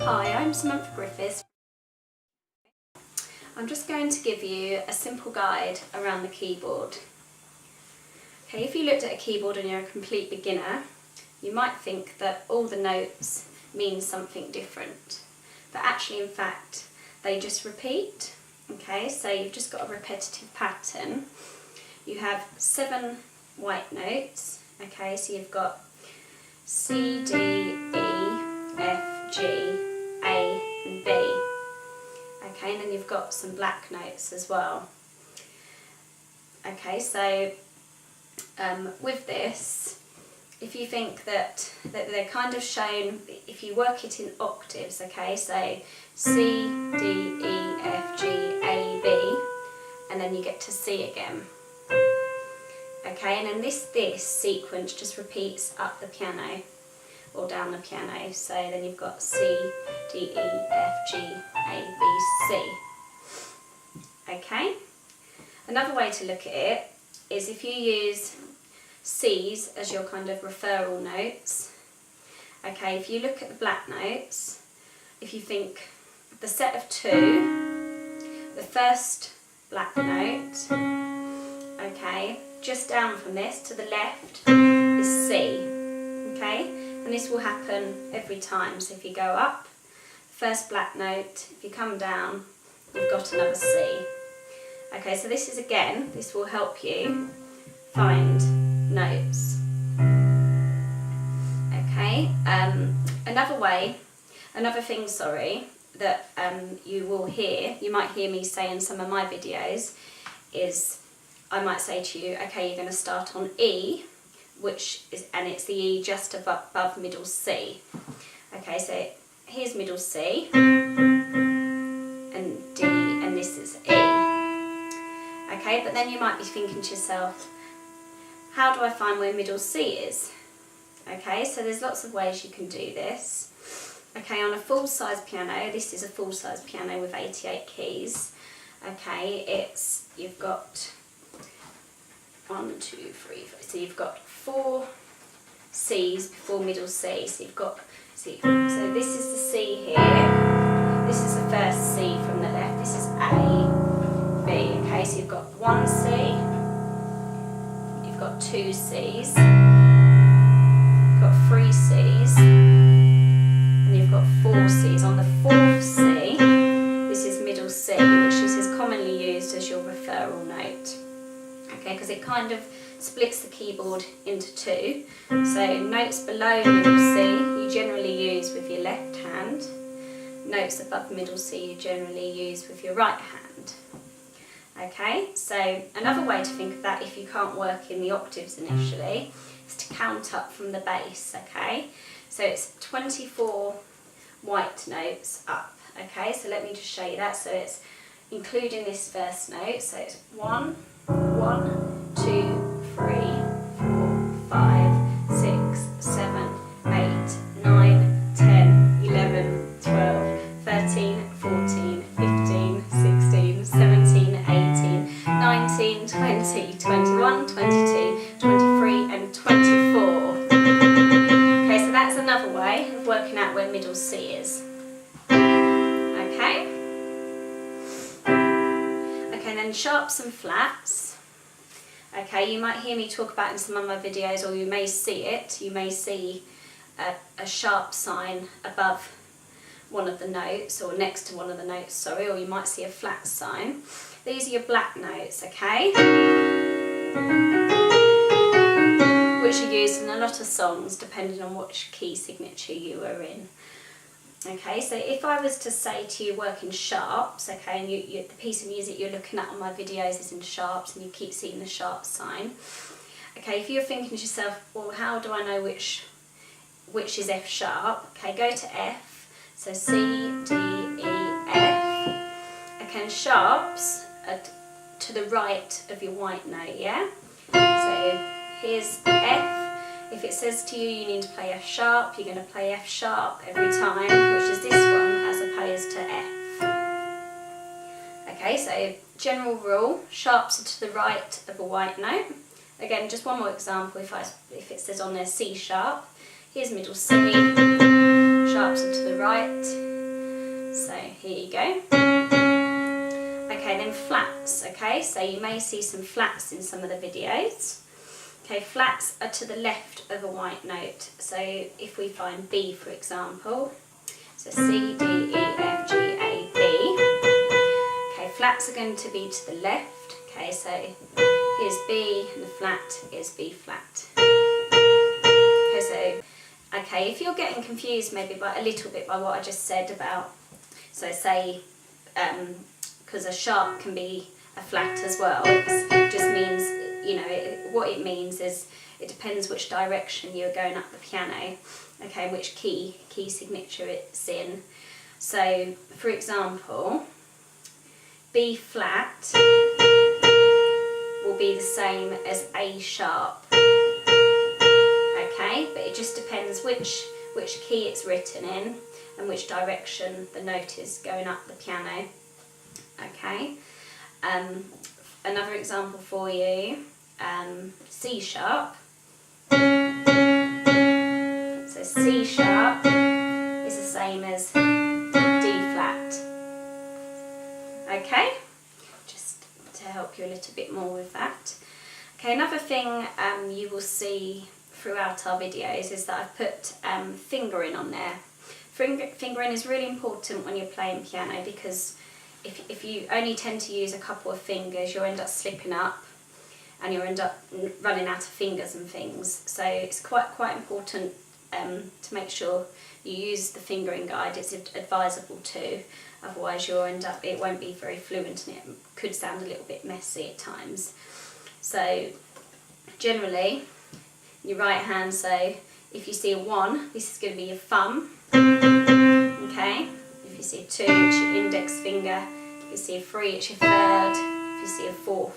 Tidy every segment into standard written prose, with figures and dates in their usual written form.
Hi, I'm Samantha Griffiths. I'm just going to give you a simple guide around the keyboard. Okay, if you looked at a keyboard and you're a complete beginner, you might think that all the notes mean something different, but actually in fact they just repeat. Okay, so you've just got a repetitive pattern. You have 7 white notes. Okay, so you've got C, D, E, F, G, A and B. Okay, and then you've got some black notes as well. Okay, so with this, if you think that they're kind of shown, if you work it in octaves, okay, so C, D, E, F, G, A, B, and then you get to C again. Okay, and then this sequence just repeats up the piano or down the piano. So then you've got C, D, E, F, G, A, B, C. Okay, another way to look at it is if you use C's as your kind of referral notes. Okay, if you look at the black notes, if you think the set of 2, the first black note, okay, just down from this to the left is C, okay, and this will happen every time. So if you go up, first black note, if you come down, you've got another C. Okay, so this is again, this will help you find notes. Okay, another thing, that you might hear me say in some of my videos is I might say to you, okay, you're going to start on E, and it's the E just above middle C. Okay, so here's middle C, and D, and this is E. Okay, but then you might be thinking to yourself, how do I find where middle C is? Okay, so there's lots of ways you can do this. Okay, on a full-size piano, this is a full-size piano with 88 keys. Okay, you've got 1, 2, 3, 4. So you've got 4 C's before middle C. So you've got, so this is the C here. This is the first C from the left. This is A, B. Okay, so you've got 1 C. You've got 2 C's. You've got 3 C's. And you've got 4 C's. On the 4th C, this is middle C, which is commonly used as your referral note. Okay, because it kind of splits the keyboard into 2. So notes below middle C you generally use with your left hand. Notes above middle C you generally use with your right hand. Okay, so another way to think of that if you can't work in the octaves initially is to count up from the bass. Okay, so it's 24 white notes up. Okay, so let me just show you that. So it's including this first note, so it's 1, 1, 2, 3, 4, 5, 6, 7, 8, 9, 10, 11, 12, 13, 14, 15, 16, 17, 18, 19, 20, 21, 22, 23 and 24. Okay, so that's another way of working out where middle C is. Okay. Okay, then sharps and flats. Okay, you might hear me talk about in some of my videos, or you may see it. You may see a sharp sign above one of the notes, or next to one of the notes, or you might see a flat sign. These are your black notes, okay? Which are used in a lot of songs, depending on which key signature you are in. Okay, so if I was to say to you work in sharps, okay, and the piece of music you're looking at on my videos is in sharps and you keep seeing the sharp sign, okay, if you're thinking to yourself, well, how do I know which is F sharp? Okay, go to F, so C, D, E, F. Okay, and sharps are to the right of your white note, yeah? So here's F. If it says to you you need to play F sharp, you're going to play F sharp every time, which is this one, as opposed to F. Okay, so general rule, sharps are to the right of a white note. Again, just one more example, if it says on there C sharp, here's middle C, sharps are to the right, So here you go. Okay, then flats. Okay, so you may see some flats in some of the videos. Okay, flats are to the left of a white note. So if we find B, for example, so C, D, E, F, G, A, B. Okay, flats are going to be to the left. Okay, so here's B and the flat is B flat. Okay, so if you're getting confused maybe by a little bit by what I just said about, so say, because a sharp can be a flat as well, it just means, you know, what it means is it depends which direction you're going up the piano, okay, which key signature it's in. So, for example, B flat will be the same as A sharp, okay, but it just depends which key it's written in and which direction the note is going up the piano, okay. Another example for you, C sharp. So C sharp is the same as D flat. Okay, just to help you a little bit more with that. Okay, another thing you will see throughout our videos is that I've put fingering on there. Fingering is really important when you're playing piano, because if you only tend to use a couple of fingers, you'll end up slipping up and you'll end up running out of fingers and things. So it's quite important to make sure you use the fingering guide. It's advisable too, otherwise you'll end up, it won't be very fluent and it could sound a little bit messy at times. So generally, your right hand, so if you see a 1, this is going to be your thumb, okay. If you see a 2, it's your index finger. If you see a 3, it's your third. If you see a 4,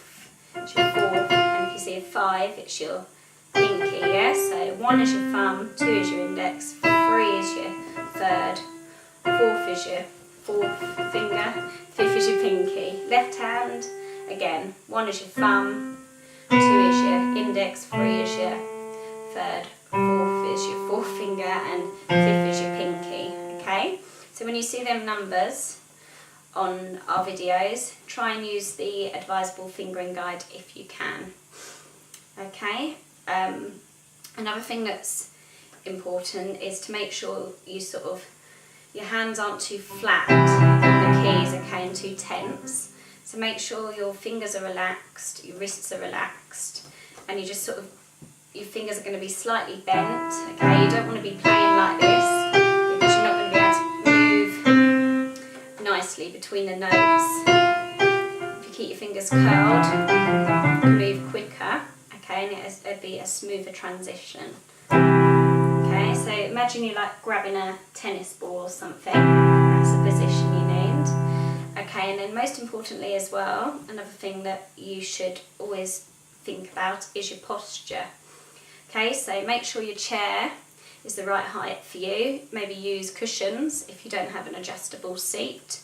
it's your fourth. And if you see a 5, it's your pinky, yeah? So 1 is your thumb, 2 is your index, 3 is your third, 4th is your 4th finger, 5th is your pinky. Left hand, again, 1 is your thumb, 2 is your index, 3 is your third, 4th is your 4th finger, and 5th is your pinky, okay? So when you see them numbers on our videos, try and use the advisable fingering guide if you can. Okay. Another thing that's important is to make sure you your hands aren't too flat on the keys, okay, and too tense. So make sure your fingers are relaxed, your wrists are relaxed, and you just your fingers are going to be slightly bent, okay. You don't want to be playing like this, because you're not going to be able to move nicely between the notes. If you keep your fingers curled, you can move quicker, okay, and it'll be a smoother transition. Okay, so imagine you're like grabbing a tennis ball or something. That's the position you need. Okay, and then most importantly as well, another thing that you should always think about is your posture. Okay, so make sure your chair is the right height for you. Maybe use cushions if you don't have an adjustable seat.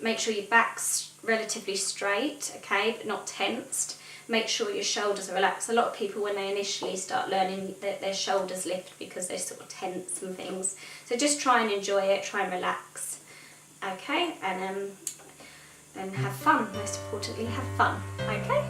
Make sure your back's relatively straight, okay, but not tensed. Make sure your shoulders are relaxed. A lot of people, when they initially start learning, their shoulders lift because they're sort of tense and things. So just try and enjoy it, try and relax, okay, and have fun. Most importantly, have fun, okay.